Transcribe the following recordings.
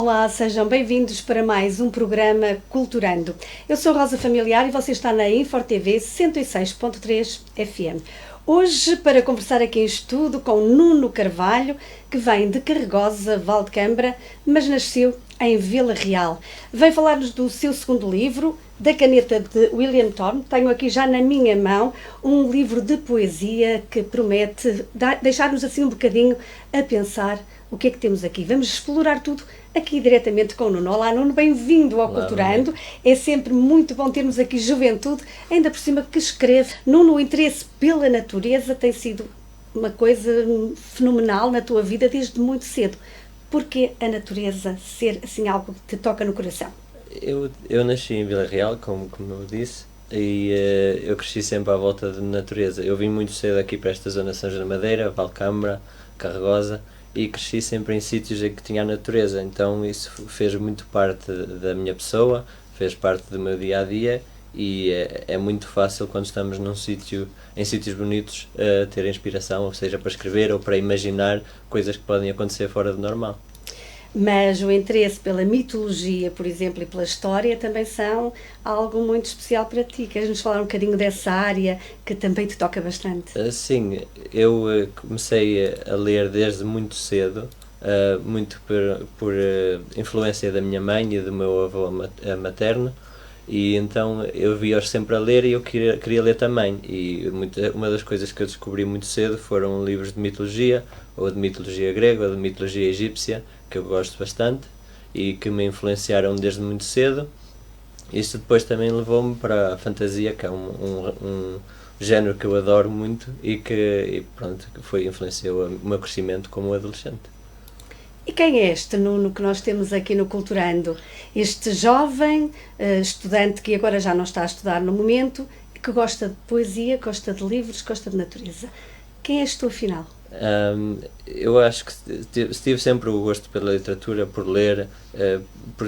Olá, sejam bem-vindos para mais um programa Culturando. Eu sou Rosa Familiar e você está na InforTV 106.3 FM. Hoje, para conversar aqui em estudo com Nuno Carvalho, que vem de Carregosa, Valdecambra, mas nasceu em Vila Real. Vem falar-nos do seu segundo livro, Da Caneta de William Thorne. Tenho aqui já na minha mão um livro de poesia que promete deixar-nos assim um bocadinho a pensar o que é que temos aqui. Vamos explorar tudo aqui diretamente com o Nuno. Olá, Nuno, bem-vindo ao Culturando. É sempre muito bom termos aqui juventude, ainda por cima que escreve. Nuno, o interesse pela natureza tem sido uma coisa fenomenal na tua vida desde muito cedo. Porquê a natureza ser assim algo que te toca no coração? Eu nasci em Vila Real, como eu disse, e eu cresci sempre à volta de natureza. Eu vim muito cedo aqui para esta zona de São João da Madeira, Valdecambra, Carregosa, e cresci sempre em sítios em que tinha a natureza, então isso fez muito parte da minha pessoa, fez parte do meu dia-a-dia, e é muito fácil quando estamos em sítios bonitos, ter inspiração, ou seja, para escrever ou para imaginar coisas que podem acontecer fora do normal. Mas o interesse pela mitologia, por exemplo, e pela história também são algo muito especial para ti. Queres-nos falar um bocadinho dessa área que também te toca bastante? Sim, eu comecei a ler desde muito cedo, muito por influência da minha mãe e do meu avô materno, e então eu via-os sempre a ler e eu queria ler também. E uma das coisas que eu descobri muito cedo foram livros de mitologia, ou de mitologia grega, ou de mitologia egípcia, que eu gosto bastante e que me influenciaram desde muito cedo. Isso depois também levou-me para a fantasia, que é um género que eu adoro muito e que influenciou o meu crescimento como adolescente. E quem é este Nuno que nós temos aqui no Culturando? Este jovem estudante que agora já não está a estudar no momento, que gosta de poesia, gosta de livros, gosta de natureza. Quem és tu, afinal? Eu acho que tive sempre o gosto pela literatura, por ler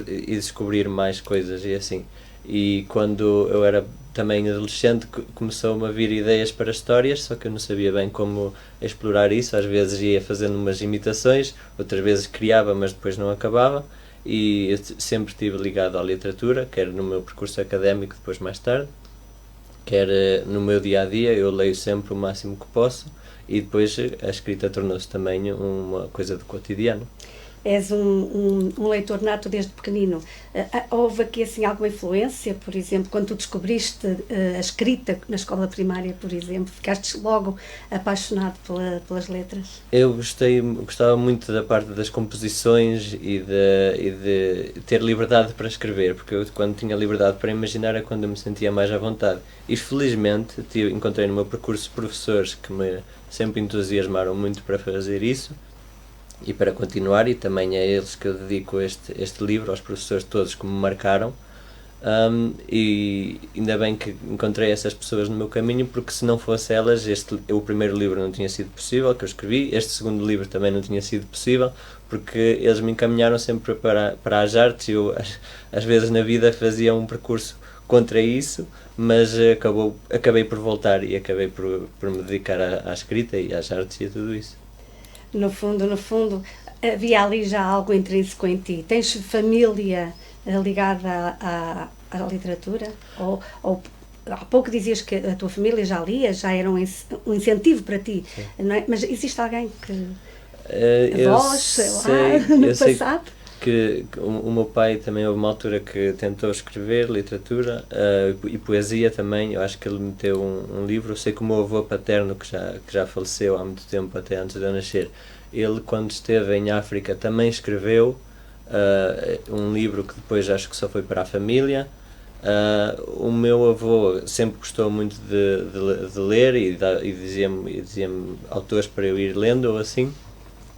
e descobrir mais coisas e assim. E quando eu era também adolescente começou-me a vir ideias para histórias, só que eu não sabia bem como explorar isso. Às vezes ia fazendo umas imitações, outras vezes criava, mas depois não acabava. E eu sempre estive ligado à literatura, quer no meu percurso académico, depois mais tarde, quer no meu dia-a-dia. Eu leio sempre o máximo que posso. E depois a escrita tornou-se também uma coisa do cotidiano. És um leitor nato desde pequenino. Houve aqui assim alguma influência, por exemplo, quando tu descobriste a escrita na escola primária, por exemplo, ficaste logo apaixonado pelas letras? Eu gostava muito da parte das composições e de ter liberdade para escrever, porque eu, quando tinha liberdade para imaginar, é quando eu me sentia mais à vontade. E felizmente encontrei no meu percurso professores que me sempre entusiasmaram muito para fazer isso e para continuar, e também é a eles que eu dedico este livro, aos professores todos que me marcaram, e ainda bem que encontrei essas pessoas no meu caminho, porque se não fosse elas, o primeiro livro não tinha sido possível, que eu escrevi, este segundo livro também não tinha sido possível, porque eles me encaminharam sempre para as artes. Eu às vezes na vida fazia um percurso contra isso, mas acabei por voltar e acabei por me dedicar à escrita e às artes e a tudo isso. No fundo, havia ali já algo intrínseco em ti. Tens família ligada à literatura? Ou há pouco dizias que a tua família já lia, já era um incentivo para ti, não é? Mas existe alguém que... avós, sei lá, no passado? Que o meu pai também houve uma altura que tentou escrever literatura e poesia também. Eu acho que ele meteu um livro. Eu sei que o meu avô paterno, que já faleceu há muito tempo, até antes de eu nascer, ele, quando esteve em África, também escreveu um livro que depois acho que só foi para a família. O meu avô sempre gostou muito de ler e dizia-me autores para eu ir lendo ou assim,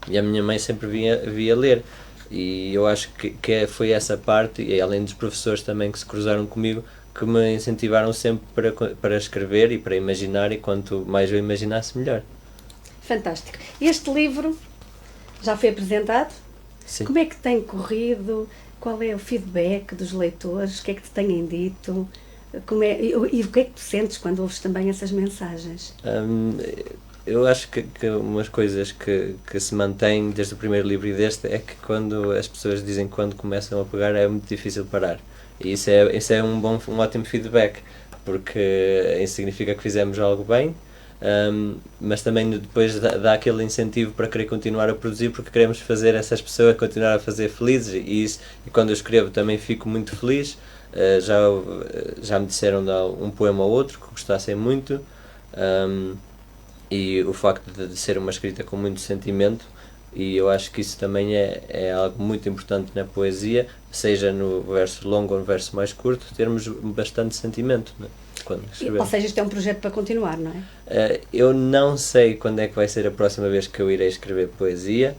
e a minha mãe sempre via ler. E eu acho que foi essa parte, e além dos professores também que se cruzaram comigo, que me incentivaram sempre para escrever e para imaginar, e quanto mais eu imaginasse, melhor. Fantástico. Este livro já foi apresentado? Sim. Como é que tem corrido? Qual é o feedback dos leitores? O que é que te têm dito? E o que é que tu sentes quando ouves também essas mensagens? Eu acho que umas coisas que se mantêm desde o primeiro livro e deste é que quando as pessoas dizem que quando começam a pegar é muito difícil parar. E isso é um ótimo feedback, porque isso significa que fizemos algo bem, mas também depois dá aquele incentivo para querer continuar a produzir, porque queremos fazer essas pessoas continuar a fazer felizes, e quando eu escrevo também fico muito feliz. Já me disseram de um poema ou outro que gostassem muito, e o facto de ser uma escrita com muito sentimento, e eu acho que isso também é algo muito importante na poesia, seja no verso longo ou no verso mais curto, termos bastante sentimento, né, quando escrevemos. Ou seja, isto é um projeto para continuar, não é? Eu não sei quando é que vai ser a próxima vez que eu irei escrever poesia.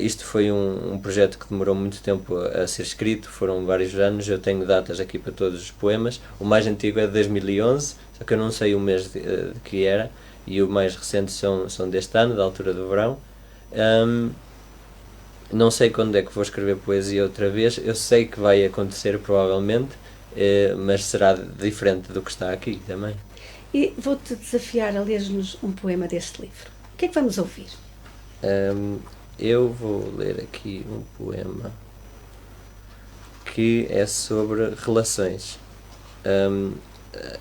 Isto foi um projeto que demorou muito tempo a ser escrito, foram vários anos. Eu tenho datas aqui para todos os poemas. O mais antigo é de 2011, só que eu não sei o mês de que era, e o mais recente são deste ano, da altura do verão. Não sei quando é que vou escrever poesia outra vez. Eu sei que vai acontecer provavelmente, mas será diferente do que está aqui também. E vou-te desafiar a ler-nos um poema deste livro. O que é que vamos ouvir? Eu vou ler aqui um poema que é sobre relações.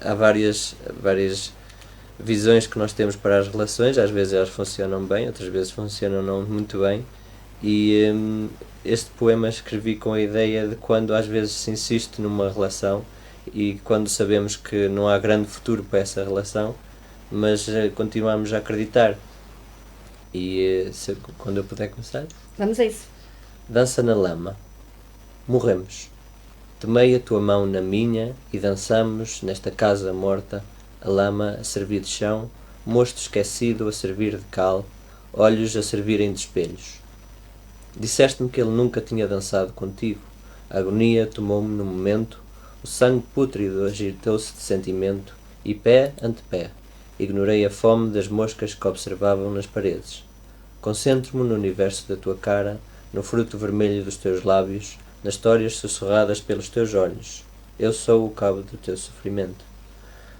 Há várias visões que nós temos para as relações. Às vezes elas funcionam bem, outras vezes funcionam não muito bem, e este poema escrevi com a ideia de quando às vezes se insiste numa relação e quando sabemos que não há grande futuro para essa relação, mas continuamos a acreditar. E quando eu puder começar? Vamos a isso. Dança na lama. Morremos. Tomei a tua mão na minha e dançamos nesta casa morta, a lama a servir de chão, mosto esquecido a servir de cal, olhos a servirem de espelhos. Disseste-me que ele nunca tinha dançado contigo. A agonia tomou-me no momento, o sangue pútrido agitou-se de sentimento, e pé ante pé, ignorei a fome das moscas que observavam nas paredes. Concentro-me no universo da tua cara, no fruto vermelho dos teus lábios, nas histórias sussurradas pelos teus olhos. Eu sou o cabo do teu sofrimento.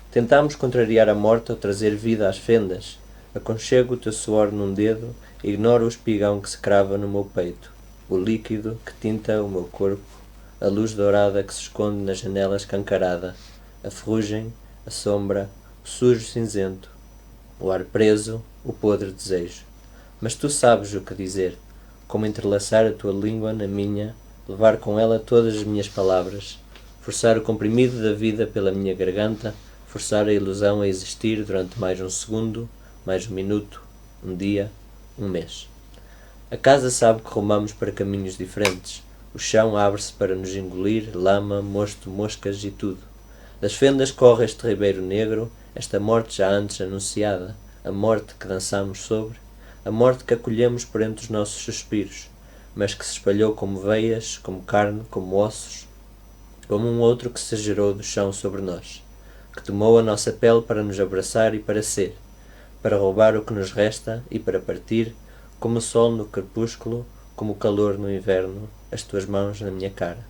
Tentámos contrariar a morte ao trazer vida às fendas. Aconchego o teu suor num dedo, ignoro o espigão que se crava no meu peito, o líquido que tinta o meu corpo, a luz dourada que se esconde na janela escancarada, a ferrugem, a sombra, o sujo cinzento, o ar preso, o podre desejo. Mas tu sabes o que dizer, como entrelaçar a tua língua na minha, levar com ela todas as minhas palavras, forçar o comprimido da vida pela minha garganta, forçar a ilusão a existir durante mais um segundo, mais um minuto, um dia, um mês. A casa sabe que rumamos para caminhos diferentes. O chão abre-se para nos engolir, lama, mosto, moscas e tudo. Das fendas corre este ribeiro negro, esta morte já antes anunciada, a morte que dançamos sobre, a morte que acolhemos por entre os nossos suspiros, mas que se espalhou como veias, como carne, como ossos, como um outro que se gerou do chão sobre nós, que tomou a nossa pele para nos abraçar e para ser, para roubar o que nos resta e para partir, como o sol no crepúsculo, como o calor no inverno, as tuas mãos na minha cara.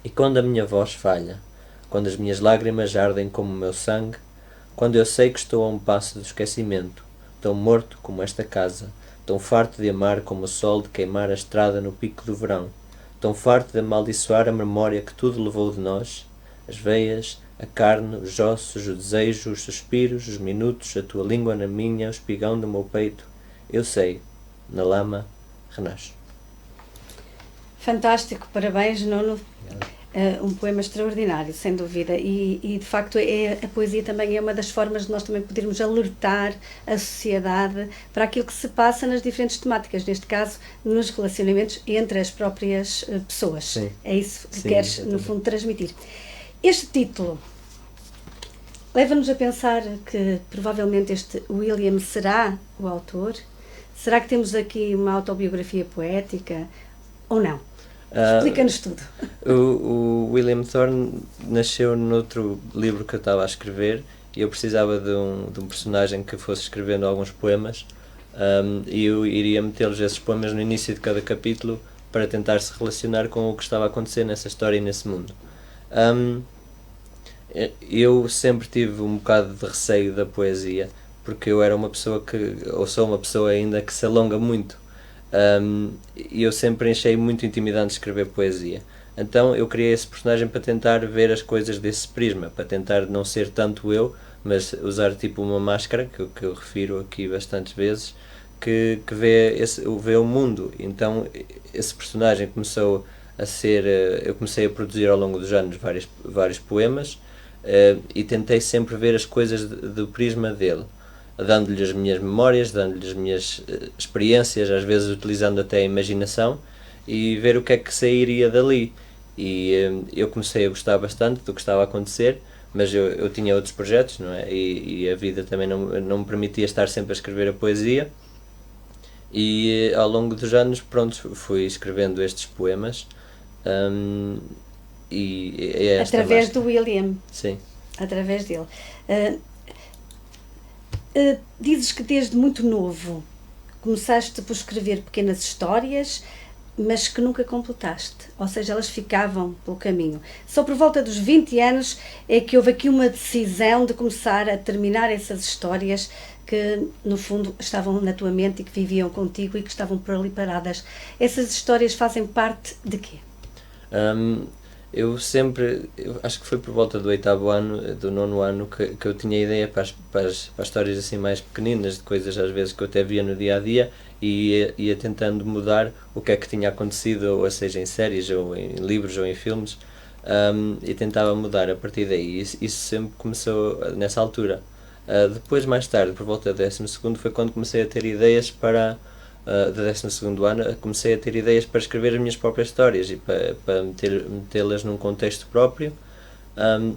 E quando a minha voz falha, quando as minhas lágrimas ardem como o meu sangue, quando eu sei que estou a um passo do esquecimento, tão morto como esta casa, tão farto de amar como o sol de queimar a estrada no pico do verão, tão farto de amaldiçoar a memória que tudo levou de nós, as veias, a carne, os ossos, o desejo, os suspiros, os minutos, a tua língua na minha, o espigão do meu peito, eu sei, na lama renasço. Fantástico, parabéns, Nuno. Um poema extraordinário, sem dúvida, e de facto a poesia também é uma das formas de nós também podermos alertar a sociedade para aquilo que se passa nas diferentes temáticas, neste caso nos relacionamentos entre as próprias pessoas. Sim. É isso que Sim, queres, exatamente, no fundo, transmitir. Este título leva-nos a pensar que provavelmente este William será o autor. Será que temos aqui uma autobiografia poética ou não? Explica-nos tudo. O William Thorne nasceu noutro livro que eu estava a escrever e eu precisava de um personagem que fosse escrevendo alguns poemas, e eu iria metê-los esses poemas no início de cada capítulo para tentar se relacionar com o que estava a acontecer nessa história e nesse mundo. Eu sempre tive um bocado de receio da poesia porque eu era uma pessoa ou sou uma pessoa ainda que se alonga muito. E eu sempre achei muito intimidante escrever poesia. Então eu criei esse personagem para tentar ver as coisas desse prisma, para tentar não ser tanto eu, mas usar tipo uma máscara, que eu refiro aqui bastantes vezes, que vê o mundo. Então esse personagem começou a ser, eu comecei a produzir ao longo dos anos vários poemas, e tentei sempre ver as coisas do prisma dele, dando-lhe as minhas memórias, dando-lhe as minhas experiências, às vezes utilizando até a imaginação, e ver o que é que sairia dali. E eu comecei a gostar bastante do que estava a acontecer, mas eu tinha outros projetos, não é? E a vida também não me permitia estar sempre a escrever a poesia, e ao longo dos anos, pronto, fui escrevendo estes poemas, e é esta através máscara. do William. Sim. Através dele. Dizes que desde muito novo começaste por escrever pequenas histórias, mas que nunca completaste, ou seja, elas ficavam pelo caminho. Só por volta dos 20 anos é que houve aqui uma decisão de começar a terminar essas histórias que, no fundo, estavam na tua mente e que viviam contigo e que estavam por ali paradas. Essas histórias fazem parte de quê? Eu acho que foi por volta do 8º ano, do 9º ano, que eu tinha ideia para as histórias assim mais pequeninas, de coisas às vezes que eu até via no dia-a-dia, e ia tentando mudar o que é que tinha acontecido, ou seja em séries, ou em livros, ou em filmes, e tentava mudar a partir daí. Isso sempre começou nessa altura. Depois, mais tarde, por volta do 12º, foi quando comecei a ter ideias do 12º ano, comecei a ter ideias para escrever as minhas próprias histórias e para metê-las num contexto próprio,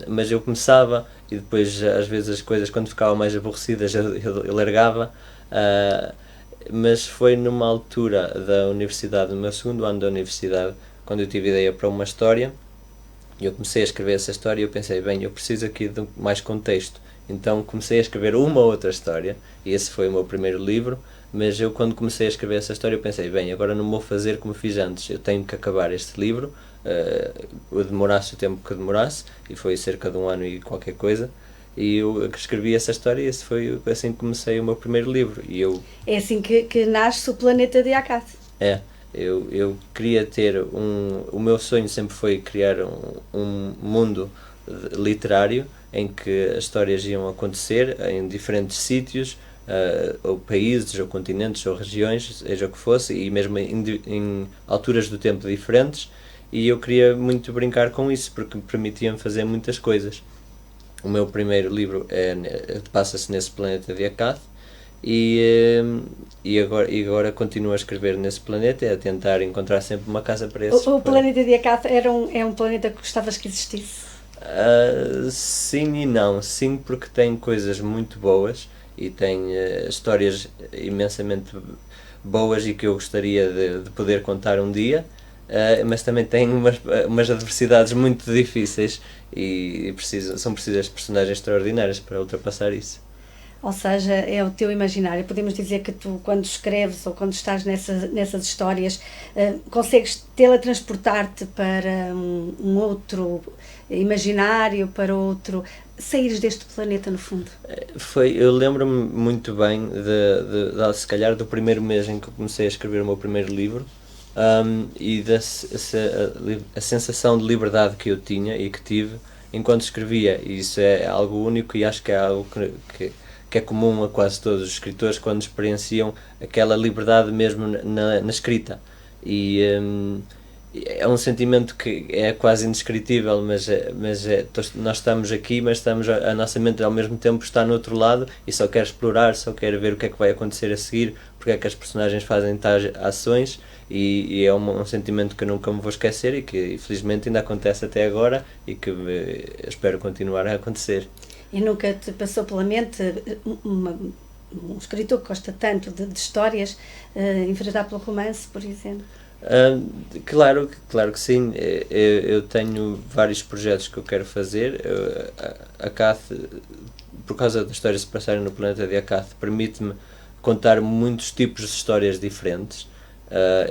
mas eu começava e depois às vezes as coisas, quando ficavam mais aborrecidas, eu largava, mas foi numa altura da universidade, no meu 2º ano da universidade, quando eu tive ideia para uma história, e eu comecei a escrever essa história e eu pensei, bem, eu preciso aqui de mais contexto. Então comecei a escrever uma outra história, e esse foi o meu primeiro livro. Mas eu, quando comecei a escrever essa história, eu pensei, bem, agora não vou fazer como fiz antes, eu tenho que acabar este livro, demorasse o tempo que demorasse, e foi cerca de 1 ano e qualquer coisa, e eu escrevi essa história, e esse foi assim que comecei o meu primeiro livro. É assim que nasce o Planeta de Akath. Eu queria ter o meu sonho sempre foi criar um mundo literário em que as histórias iam acontecer em diferentes sítios, ou países, ou continentes, ou regiões, seja o que fosse, e mesmo em alturas do tempo diferentes, e eu queria muito brincar com isso, porque me permitia-me fazer muitas coisas. O meu primeiro livro passa-se nesse planeta de Akath, e agora continuo a escrever nesse planeta, a tentar encontrar sempre uma casa para esse. O planeta de Akath é um planeta que gostavas que existisse? Sim e não. Sim, porque tem coisas muito boas e tem histórias imensamente boas e que eu gostaria de poder contar um dia, mas também tem umas adversidades muito difíceis e são precisas personagens extraordinárias para ultrapassar isso. Ou seja, é o teu imaginário. Podemos dizer que tu, quando escreves ou quando estás nessas histórias, consegues teletransportar-te para um outro imaginário, para outro... saíres deste planeta, no fundo. Eu lembro-me muito bem, se calhar, do primeiro mês em que eu comecei a escrever o meu primeiro livro, e a sensação de liberdade que eu tinha e que tive enquanto escrevia. E isso é algo único e acho que é algo que é comum a quase todos os escritores quando experienciam aquela liberdade mesmo na escrita. E é um sentimento que é quase indescritível, mas nós estamos aqui, mas a nossa mente ao mesmo tempo está no outro lado e só quer explorar, só quer ver o que é que vai acontecer a seguir, porque é que as personagens fazem tais ações, e é um sentimento que eu nunca me vou esquecer e que infelizmente ainda acontece até agora e que espero continuar a acontecer. E nunca te passou pela mente um escritor que gosta tanto de histórias enveredar pelo romance, por exemplo? Claro que sim. Eu tenho vários projetos que eu quero fazer. A Akath, por causa das histórias se passarem no planeta de Akath, permite-me contar muitos tipos de histórias diferentes,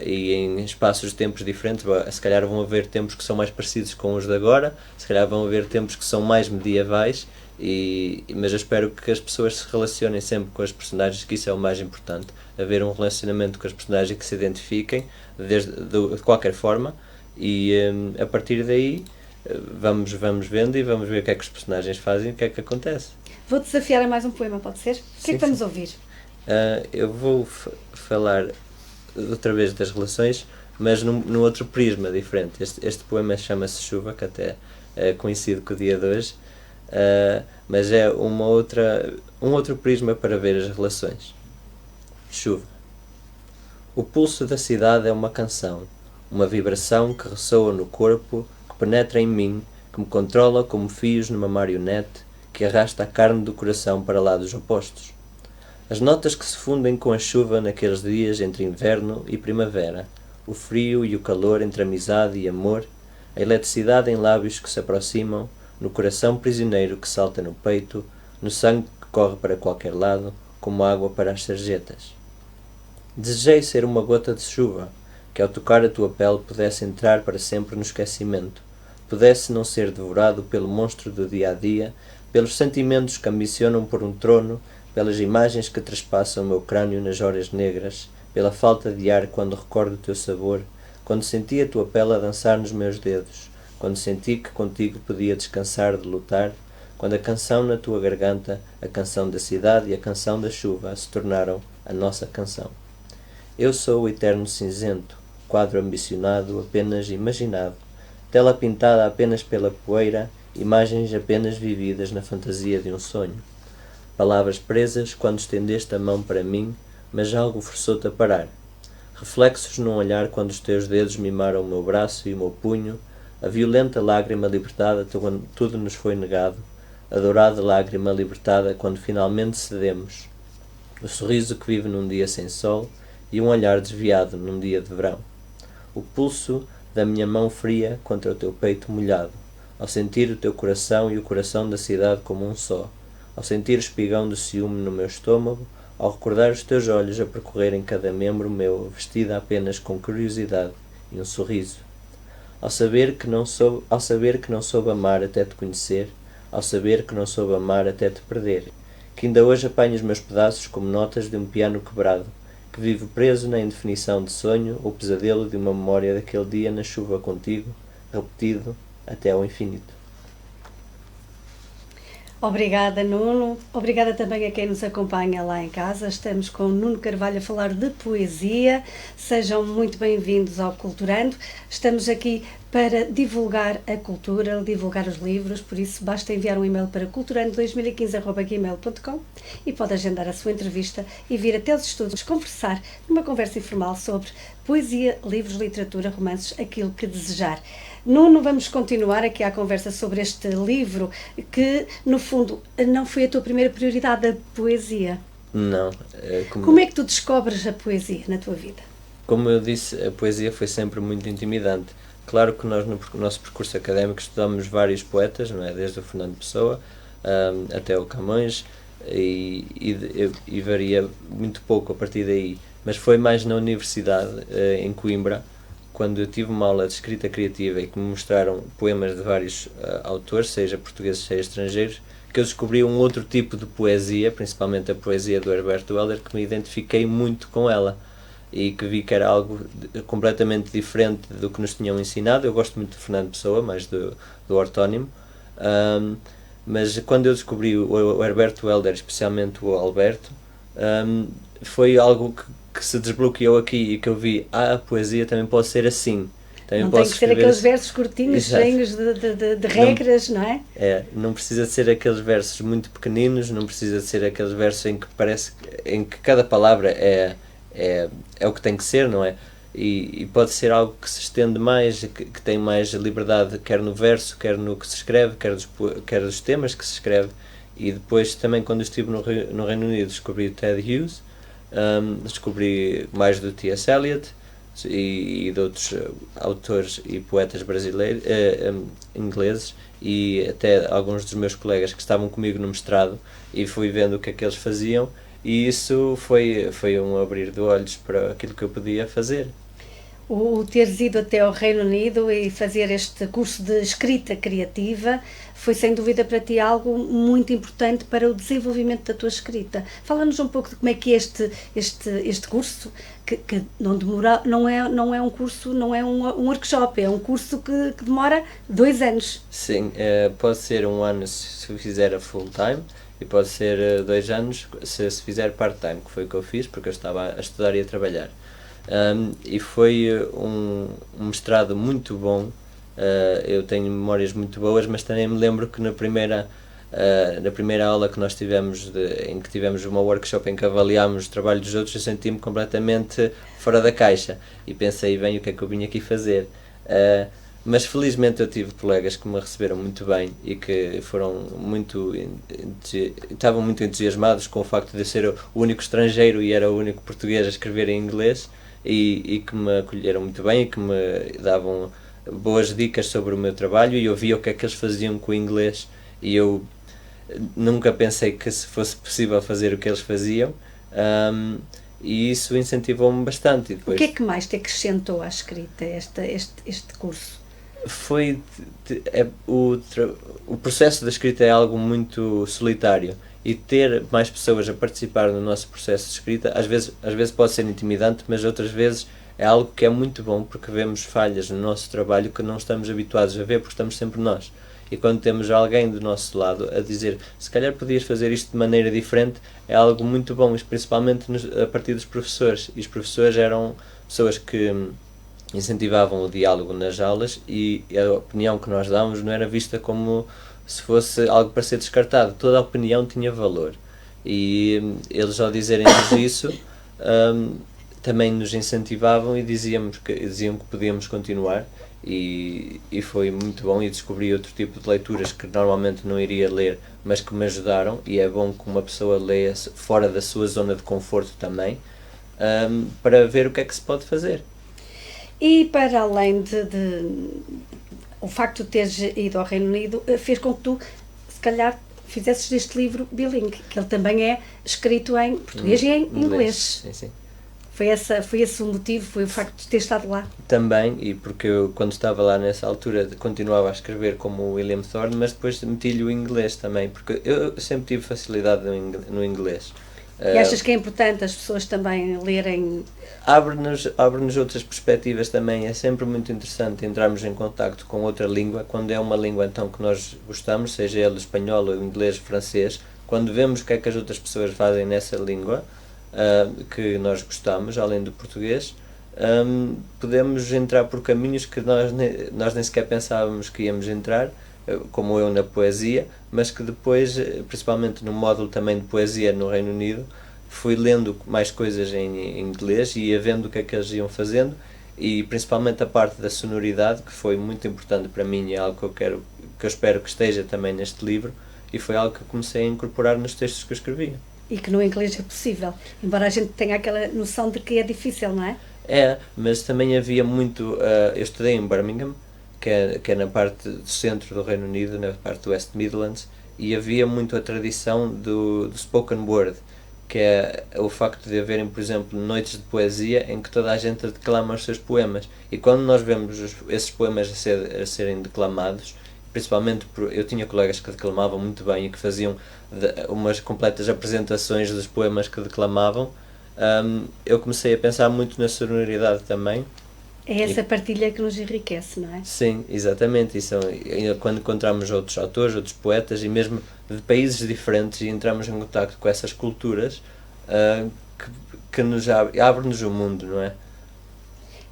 e em espaços de tempos diferentes. Se calhar vão haver tempos que são mais parecidos com os de agora, se calhar vão haver tempos que são mais medievais, Mas eu espero que as pessoas se relacionem sempre com as personagens, que isso é o mais importante, haver um relacionamento com as personagens que se identifiquem de qualquer forma, e a partir daí vamos vendo e vamos ver o que é que os personagens fazem e o que é que acontece. Vou desafiar a mais um poema, pode ser? O que é que vamos ouvir? Eu vou falar outra vez das relações, mas num outro prisma diferente. Este poema chama-se Chuva, que até coincide com o dia de hoje, mas é um outro prisma para ver as relações. Chuva. O pulso da cidade é uma canção, uma vibração que ressoa no corpo, que penetra em mim, que me controla como fios numa marionete, que arrasta a carne do coração para lados opostos. As notas que se fundem com a chuva naqueles dias entre inverno e primavera, o frio e o calor entre amizade e amor, a eletricidade em lábios que se aproximam, no coração prisioneiro que salta no peito, no sangue que corre para qualquer lado, como água para as sarjetas. Desejei ser uma gota de chuva, que ao tocar a tua pele pudesse entrar para sempre no esquecimento, pudesse não ser devorado pelo monstro do dia-a-dia, pelos sentimentos que ambicionam por um trono, pelas imagens que trespassam o meu crânio nas horas negras, pela falta de ar quando recordo o teu sabor, quando senti a tua pele a dançar nos meus dedos, quando senti que contigo podia descansar de lutar, quando a canção na tua garganta, a canção da cidade e a canção da chuva se tornaram a nossa canção. Eu sou o eterno cinzento, quadro ambicionado apenas imaginado, tela pintada apenas pela poeira, imagens apenas vividas na fantasia de um sonho. Palavras presas quando estendeste a mão para mim, mas algo forçou-te a parar. Reflexos num olhar quando os teus dedos mimaram o meu braço e o meu punho, a violenta lágrima libertada quando tudo nos foi negado, a dourada lágrima libertada quando finalmente cedemos, o sorriso que vive num dia sem sol e um olhar desviado num dia de verão. O pulso da minha mão fria contra o teu peito molhado, ao sentir o teu coração e o coração da cidade como um só, ao sentir o espigão do ciúme no meu estômago, ao recordar os teus olhos a percorrerem cada membro meu, vestida apenas com curiosidade e um sorriso. Ao saber que não soube amar até te conhecer, ao saber que não soube amar até te perder, que ainda hoje apanho os meus pedaços como notas de um piano quebrado, que vivo preso na indefinição de sonho ou pesadelo de uma memória daquele dia na chuva contigo, repetido até ao infinito. Obrigada, Nuno. Obrigada também a quem nos acompanha lá em casa. Estamos com o Nuno Carvalho a falar de poesia. Sejam muito bem-vindos ao Culturando. Estamos aqui para divulgar a cultura, divulgar os livros, por isso basta enviar um e-mail para culturando2015@gmail.com e pode agendar a sua entrevista e vir até os estúdios conversar numa conversa informal sobre poesia, livros, literatura, romances, aquilo que desejar. Nuno, vamos continuar aqui a conversa sobre este livro que, no fundo, não foi a tua primeira prioridade, a poesia. Não. Como é que tu descobres a poesia na tua vida? Como eu disse, a poesia foi sempre muito intimidante. Claro que nós, no nosso percurso académico, estudamos vários poetas, não é? Desde o Fernando Pessoa até o Camões, e varia muito pouco a partir daí. Mas foi mais na universidade, em Coimbra, quando eu tive uma aula de escrita criativa e que me mostraram poemas de vários autores, seja portugueses, seja estrangeiros, que eu descobri um outro tipo de poesia, principalmente a poesia do Herbert Welder, que me identifiquei muito com ela e que vi que era algo completamente diferente do que nos tinham ensinado. Eu gosto muito de Fernando Pessoa, mais do ortónimo, mas quando eu descobri o Herbert Welder, especialmente o Alberto, foi algo que se desbloqueou aqui e que eu vi, a poesia também pode ser assim. Também não tem que ser aqueles versos curtinhos, cheios de regras, não é? Não precisa de ser aqueles versos muito pequeninos, não precisa de ser aqueles versos em que cada palavra é o que tem que ser, não é? E pode ser algo que se estende mais, que tem mais liberdade, quer no verso, quer no que se escreve, quer dos temas que se escreve. E depois também, quando estive no Reino Unido, descobri o Ted Hughes, descobri mais do T.S. Eliot e de outros autores e poetas brasileiros, ingleses, e até alguns dos meus colegas que estavam comigo no mestrado, e fui vendo o que é que eles faziam, e isso foi um abrir de olhos para aquilo que eu podia fazer. O teres ido até ao Reino Unido e fazer este curso de escrita criativa foi sem dúvida para ti algo muito importante para o desenvolvimento da tua escrita. Fala-nos um pouco de como é que é este curso, que não demora, não é um curso, não é um workshop, é um curso que demora 2 anos. Sim, pode ser 1 ano se fizer a full time e pode ser 2 anos se fizer part time, que foi o que eu fiz porque eu estava a estudar e a trabalhar. E foi um mestrado muito bom. Eu tenho memórias muito boas, mas também me lembro que na primeira aula que nós tivemos, em que tivemos uma workshop em que avaliámos o trabalho dos outros, eu senti-me completamente fora da caixa e pensei, bem, o que é que eu vim aqui fazer? Mas felizmente eu tive colegas que me receberam muito bem e que estavam muito entusiasmados com o facto de eu ser o único estrangeiro e era o único português a escrever em inglês, e que me acolheram muito bem e que me davam boas dicas sobre o meu trabalho, e eu via o que é que eles faziam com o inglês e eu nunca pensei que se fosse possível fazer o que eles faziam, e isso incentivou-me bastante. E depois, o que é que mais te acrescentou à escrita este curso? Foi o processo da escrita é algo muito solitário, e ter mais pessoas a participar no nosso processo de escrita às vezes pode ser intimidante, mas outras vezes é algo que é muito bom, porque vemos falhas no nosso trabalho que não estamos habituados a ver, porque estamos sempre nós. E quando temos alguém do nosso lado a dizer, se calhar podias fazer isto de maneira diferente, é algo muito bom, principalmente a partir dos professores. E os professores eram pessoas que incentivavam o diálogo nas aulas, e a opinião que nós dávamos não era vista como se fosse algo para ser descartado. Toda a opinião tinha valor. E eles, ao dizerem-nos isso, também nos incentivavam e diziam que podíamos continuar, e foi muito bom, e descobri outro tipo de leituras que normalmente não iria ler, mas que me ajudaram, e é bom que uma pessoa leia fora da sua zona de conforto também, para ver o que é que se pode fazer. E para além o facto de teres ido ao Reino Unido, fez com que tu, se calhar, fizesses deste livro bilingue, que ele também é escrito em português e em inglês. Sim, sim. Foi esse o motivo, foi o facto de ter estado lá? Também, e porque eu, quando estava lá nessa altura, continuava a escrever como William Thorne, mas depois meti-lhe o inglês também, porque eu sempre tive facilidade no inglês. E achas que é importante as pessoas também lerem? Abre-nos outras perspectivas também. É sempre muito interessante entrarmos em contacto com outra língua, quando é uma língua então que nós gostamos, seja ele espanhol ou inglês, francês. Quando vemos o que é que as outras pessoas fazem nessa língua, que nós gostamos, além do português, podemos entrar por caminhos que nós nem sequer pensávamos que íamos entrar, como eu na poesia, mas que depois, principalmente no módulo também de poesia no Reino Unido, fui lendo mais coisas em inglês e ia vendo o que é que eles iam fazendo, e principalmente a parte da sonoridade, que foi muito importante para mim e é algo que eu espero que esteja também neste livro, e foi algo que eu comecei a incorporar nos textos que eu escrevia. E que no inglês é possível, embora a gente tenha aquela noção de que é difícil, não é? É, mas também havia muito... eu estudei em Birmingham, que é na parte do centro do Reino Unido, na parte do West Midlands, e havia muito a tradição do spoken word, que é o facto de haverem, por exemplo, noites de poesia em que toda a gente declama os seus poemas, e quando nós vemos esses poemas a serem declamados, principalmente eu tinha colegas que declamavam muito bem e que faziam umas completas apresentações dos poemas que declamavam, eu comecei a pensar muito na sonoridade também. É essa partilha que nos enriquece, não é? Sim, exatamente. Quando encontramos outros autores, outros poetas, e mesmo de países diferentes, e entramos em contato com essas culturas, que abre-nos o mundo, não é?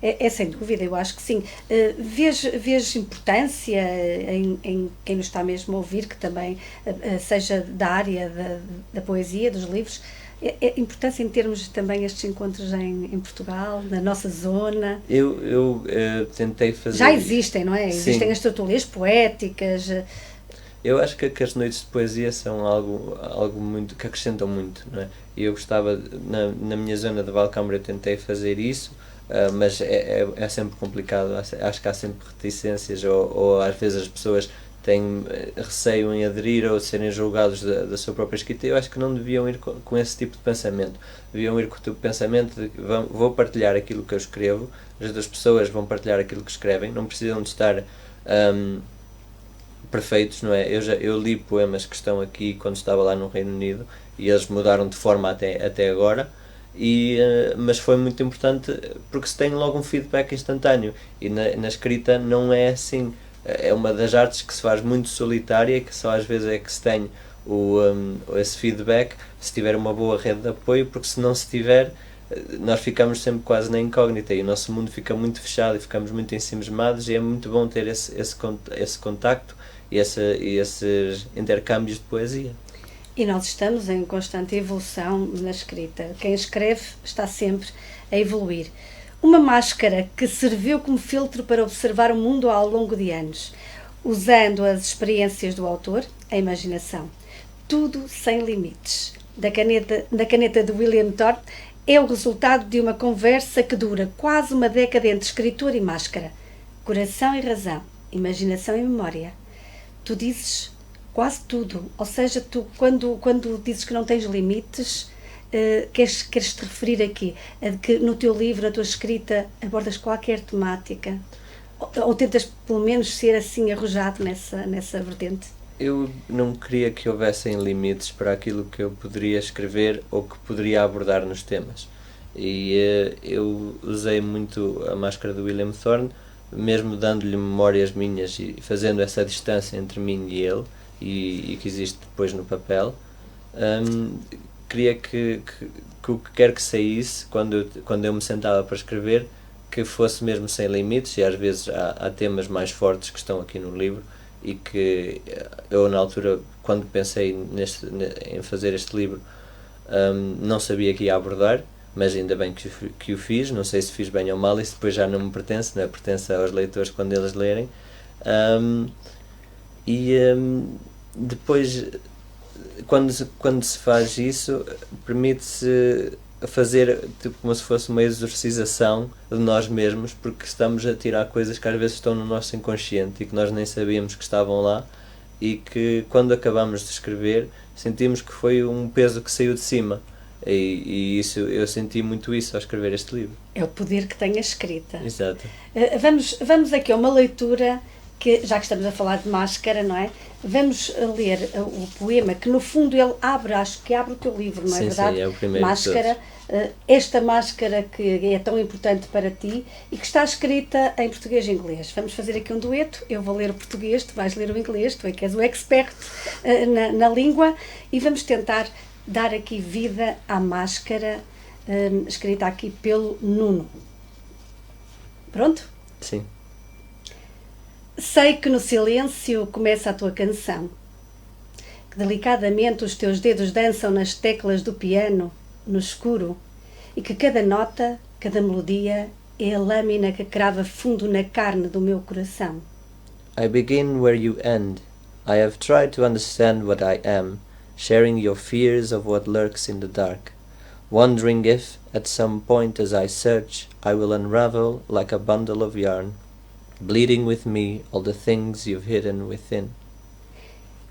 É sem dúvida, eu acho que sim. Vês importância em quem nos está mesmo a ouvir, que também seja da área da poesia, dos livros, importância em termos também estes encontros em Portugal, na nossa zona? Eu tentei fazer... Já existem, não é? Sim. Existem as tertúlias poéticas. Eu acho que as noites de poesia são algo muito, que acrescentam muito, não é? E eu gostava, na minha zona de Valcâmara eu tentei fazer isso, mas é sempre complicado. Acho que há sempre reticências, ou às vezes as pessoas têm receio em aderir ou serem julgados da sua própria escrita. Eu acho que não deviam ir com esse tipo de pensamento. Deviam ir com o tipo de pensamento de que vou partilhar aquilo que eu escrevo, as outras pessoas vão partilhar aquilo que escrevem, não precisam de estar perfeitos, não é? Eu li poemas que estão aqui quando estava lá no Reino Unido e eles mudaram de forma até agora, mas foi muito importante porque se tem logo um feedback instantâneo e na escrita não é assim. É uma das artes que se faz muito solitária e que só às vezes é que se tem esse feedback se tiver uma boa rede de apoio, porque se não se tiver, nós ficamos sempre quase na incógnita e o nosso mundo fica muito fechado e ficamos muito ensimismados, e é muito bom ter esse contacto e esses intercâmbios de poesia. E nós estamos em constante evolução na escrita. Quem escreve está sempre a evoluir. Uma máscara que serviu como filtro para observar o mundo ao longo de anos, usando as experiências do autor, a imaginação. Tudo sem limites. Da caneta de William Thorne, é o resultado de uma conversa que dura quase uma década entre escritor e máscara. Coração e razão, imaginação e memória. Tu dizes quase tudo, ou seja, tu quando dizes que não tens limites, queres te referir aqui a que no teu livro, a tua escrita, abordas qualquer temática? Ou tentas pelo menos ser assim arrojado nessa vertente? Eu não queria que houvessem limites para aquilo que eu poderia escrever ou que poderia abordar nos temas. E eu usei muito a máscara do William Thorne, mesmo dando-lhe memórias minhas e fazendo essa distância entre mim e ele, e que existe depois no papel. Queria que o que quer que saísse, quando eu me sentava para escrever, que fosse mesmo sem limites, e às vezes há temas mais fortes que estão aqui no livro, e que eu na altura, quando pensei em fazer este livro, não sabia que ia abordar, mas ainda bem que o fiz. Não sei se fiz bem ou mal, isso depois já não me pertence, não é? Pertence aos leitores quando eles lerem. Depois, quando se faz isso, permite-se fazer tipo como se fosse uma exorcização de nós mesmos, porque estamos a tirar coisas que às vezes estão no nosso inconsciente e que nós nem sabíamos que estavam lá, e que quando acabamos de escrever sentimos que foi um peso que saiu de cima, e isso, eu senti muito isso ao escrever este livro. É o poder que tem a escrita. Exato. Vamos aqui a uma leitura, que já que estamos a falar de máscara, não é? Vamos ler o poema que no fundo ele acho que abre o teu livro, não é verdade? Sim, é o primeiro. Máscara, esta máscara que é tão importante para ti e que está escrita em português e inglês. Vamos fazer aqui um dueto, eu vou ler o português, tu vais ler o inglês, tu é que és o expert na língua, e vamos tentar dar aqui vida à máscara, escrita aqui pelo Nuno. Pronto? Sim. Sei que no silêncio começa a tua canção, que delicadamente os teus dedos dançam nas teclas do piano, no escuro, e que cada nota, cada melodia é a lâmina que crava fundo na carne do meu coração. I begin where you end. I have tried to understand what I am, sharing your fears of what lurks in the dark, wondering if, at some point as I search, I will unravel like a bundle of yarn, bleeding with me all the things you've hidden within.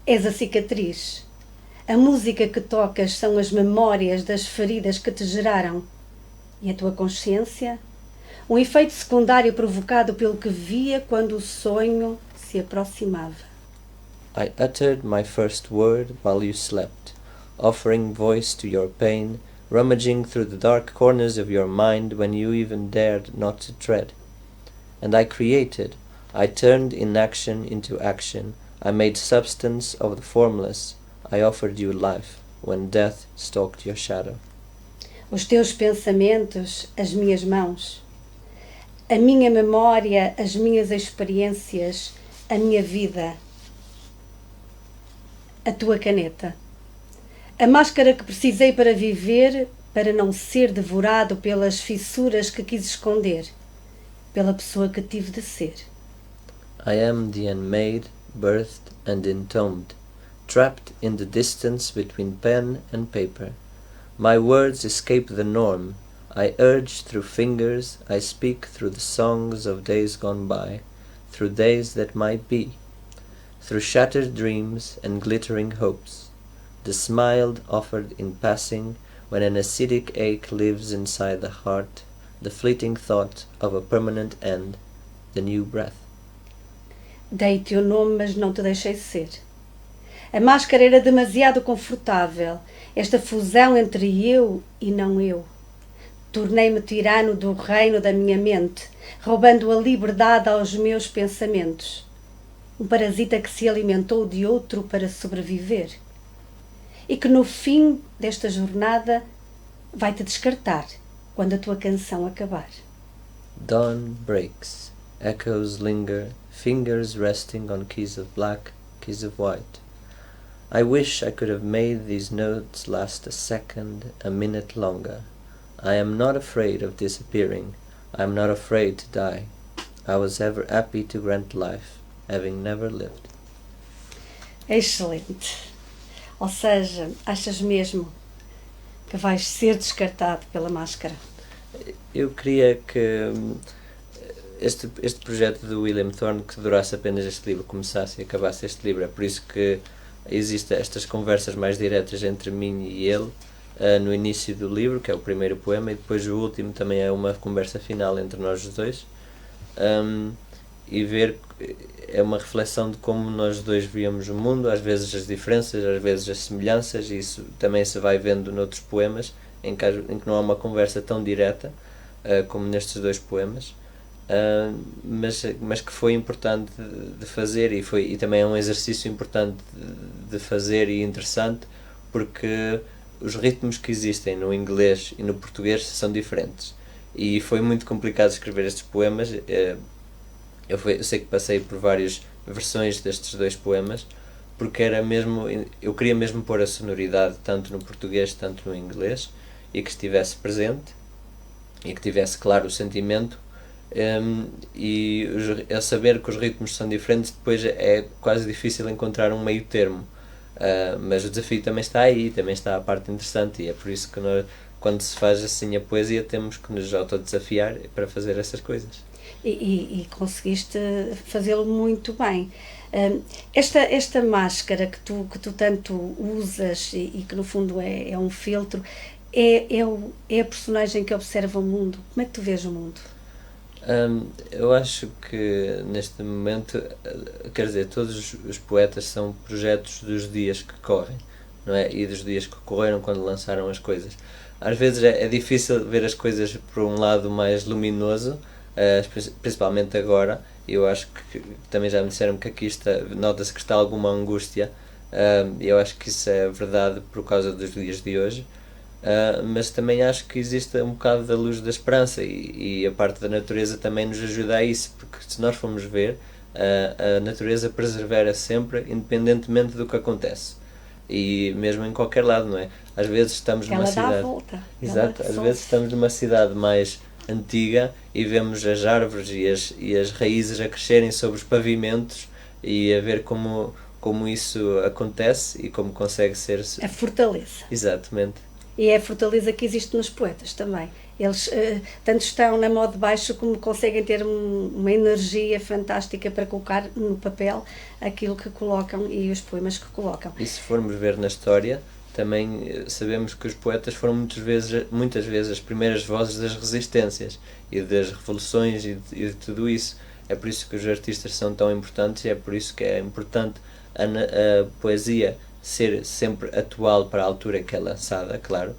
És a cicatriz. A música que tocas são as memórias das feridas que te geraram. E a tua consciência? Um efeito secundário provocado pelo que via quando o sonho se aproximava. I uttered my first word while you slept, offering voice to your pain, rummaging through the dark corners of your mind when you even dared not to tread. And I created, I turned inaction into action, I made substance of the formless, I offered you life when death stalked your shadow. Os teus pensamentos, as minhas mãos. A minha memória, as minhas experiências, a minha vida. A tua caneta. A máscara que precisei para viver, para não ser devorado pelas fissuras que quis esconder, pela pessoa que tive de ser. I am the unmade, birthed and entombed, trapped in the distance between pen and paper. My words escape the norm, I urge through fingers, I speak through the songs of days gone by, through days that might be. through shattered dreams and glittering hopes, the smile offered in passing when an acidic ache lives inside the heart, the fleeting thought of a permanent end, the new breath. Dei-te o nome, mas não te deixei ser. A máscara era demasiado confortável, esta fusão entre eu e não eu. Tornei-me tirano do reino da minha mente, roubando a liberdade aos meus pensamentos. Um parasita que se alimentou de outro para sobreviver. E que no fim desta jornada vai-te descartar quando a tua canção acabar. Dawn breaks, echoes linger, fingers resting on keys of black, keys of white. I wish I could have made these notes last a second, a minute longer. I am not afraid of disappearing. I am not afraid to die. I was ever happy to grant life, having never lived. Excelente. Ou seja, achas mesmo que vais ser descartado pela máscara? Eu queria que este projeto do William Thorne, que durasse apenas este livro, começasse e acabasse este livro. É por isso que existem estas conversas mais diretas entre mim e ele no início do livro, que é o primeiro poema, e depois o último também é uma conversa final entre nós os dois. E ver, é uma reflexão de como nós dois víamos o mundo, às vezes as diferenças, às vezes as semelhanças, e isso também se vai vendo noutros poemas, em que não há uma conversa tão direta como nestes dois poemas, mas que foi importante de fazer, e também é um exercício importante de fazer e interessante, porque os ritmos que existem no inglês e no português são diferentes, e foi muito complicado escrever estes poemas. Eu sei que passei por várias versões destes dois poemas, porque eu queria mesmo pôr a sonoridade tanto no português, tanto no inglês, e que estivesse presente, e que tivesse claro o sentimento, e a saber que os ritmos são diferentes, depois é quase difícil encontrar um meio termo, mas o desafio também está aí, também está a parte interessante, e é por isso que nós, quando se faz assim a poesia, temos que nos autodesafiar para fazer essas coisas. E conseguiste fazê-lo muito bem. Esta máscara que tu tanto usas e que no fundo é um filtro, é a personagem que observa o mundo. Como é que tu vês o mundo? Eu acho que neste momento, quer dizer, todos os poetas são projetos dos dias que correm, não é? E dos dias que correram quando lançaram as coisas. Às vezes é difícil ver as coisas por um lado mais luminoso, principalmente agora. Eu acho que também já me disseram que aqui nota-se que está alguma angústia, e eu acho que isso é verdade por causa dos dias de hoje, mas também acho que existe um bocado da luz da esperança, e a parte da natureza também nos ajuda a isso, porque se nós formos ver, a natureza persevera sempre, independentemente do que acontece, e mesmo em qualquer lado, não é? Às vezes estamos numa cidade... Ela dá a volta. Exato, às vezes estamos numa cidade mais antiga e vemos as árvores e as raízes a crescerem sobre os pavimentos, e a ver como isso acontece e como consegue ser... A fortaleza. Exatamente. E é a fortaleza que existe nos poetas também. Eles tanto estão na mão de baixo como conseguem ter uma energia fantástica para colocar no papel aquilo que colocam e os poemas que colocam. E se formos ver na história, também sabemos que os poetas foram muitas vezes as primeiras vozes das resistências e das revoluções e de tudo isso. É por isso que os artistas são tão importantes, e é por isso que é importante a poesia ser sempre atual para a altura que é lançada. Claro,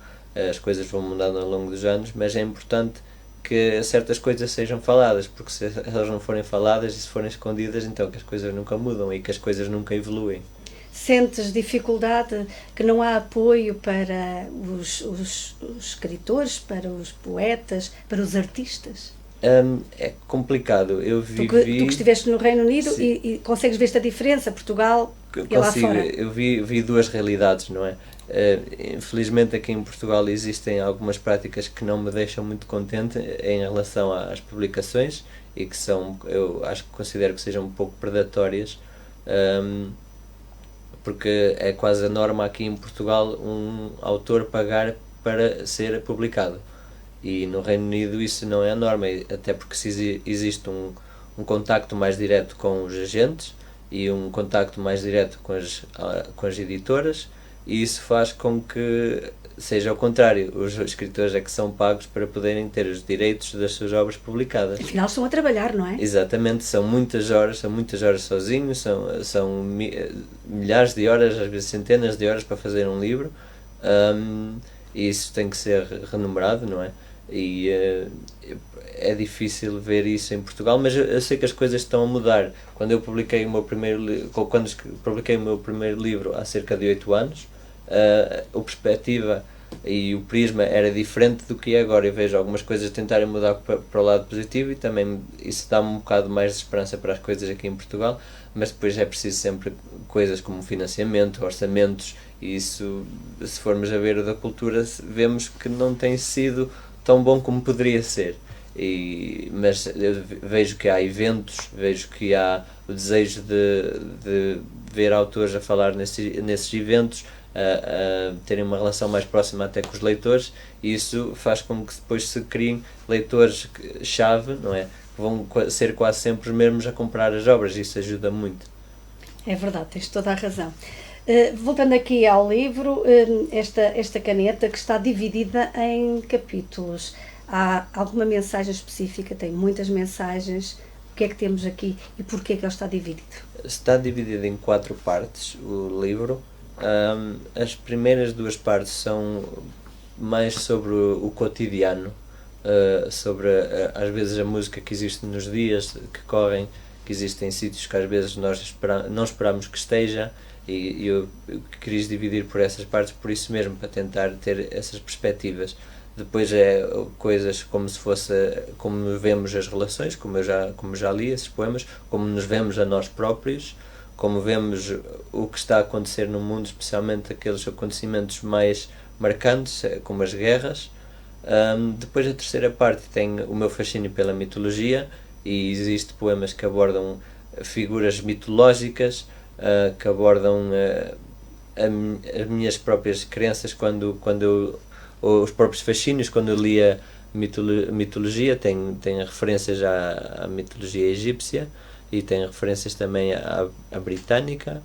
as coisas vão mudando ao longo dos anos, mas é importante que certas coisas sejam faladas, porque se elas não forem faladas e se forem escondidas, então que as coisas nunca mudam e que as coisas nunca evoluem. Sentes dificuldade que não há apoio para os escritores, para os poetas, para os artistas? É complicado. Eu Tu que estiveste no Reino Unido e consegues ver esta diferença, Portugal e lá fora? Eu vi duas realidades, não é? Infelizmente aqui em Portugal existem algumas práticas que não me deixam muito contente em relação às publicações, e que eu acho que considero que sejam um pouco predatórias, porque é quase a norma aqui em Portugal um autor pagar para ser publicado, e no Reino Unido isso não é a norma, até porque se existe um contacto mais direto com os agentes, e um contacto mais direto com as editoras, e isso faz com que seja ao contrário, os escritores é que são pagos para poderem ter os direitos das suas obras publicadas. Afinal estão a trabalhar, não é? Exatamente, são muitas horas sozinhos, são milhares de horas, às vezes centenas de horas para fazer um livro, e isso tem que ser remunerado, não é? E é difícil ver isso em Portugal, mas eu sei que as coisas estão a mudar. Quando publiquei o meu primeiro livro há cerca de 8 anos, a perspectiva e o prisma era diferente do que é agora. Eu vejo algumas coisas tentarem mudar para o lado positivo, e também isso dá-me um bocado mais de esperança para as coisas aqui em Portugal, mas depois é preciso sempre coisas como financiamento, orçamentos, e isso, se formos a ver o da cultura, vemos que não tem sido tão bom como poderia ser. Mas eu vejo que há eventos, vejo que há o desejo de ver autores a falar nesses eventos, a terem uma relação mais próxima até com os leitores, e isso faz com que depois se criem leitores-chave, não é? Que vão ser quase sempre os mesmos a comprar as obras, e isso ajuda muito. É verdade, tens toda a razão. Voltando aqui ao livro, esta caneta que está dividida em capítulos. Há alguma mensagem específica? Tem muitas mensagens. O que é que temos aqui e porquê que ele está dividido? Está dividido em 4 partes, o livro. As primeiras 2 partes são mais sobre o cotidiano, sobre às vezes a música que existe nos dias que correm, que existem em sítios que às vezes nós não esperamos que esteja, e eu quis dividir por essas partes por isso mesmo, para tentar ter essas perspectivas. Depois é coisas como se fosse como vemos as relações, como já li esses poemas, como nos vemos a nós próprios, como vemos o que está a acontecer no mundo, especialmente aqueles acontecimentos mais marcantes, como as guerras. Depois a terceira parte tem o meu fascínio pela mitologia, e existem poemas que abordam figuras mitológicas, que abordam as minhas próprias crenças os próprios fascínios quando eu lia mitologia. Tem referências à mitologia egípcia, e tem referências também à britânica,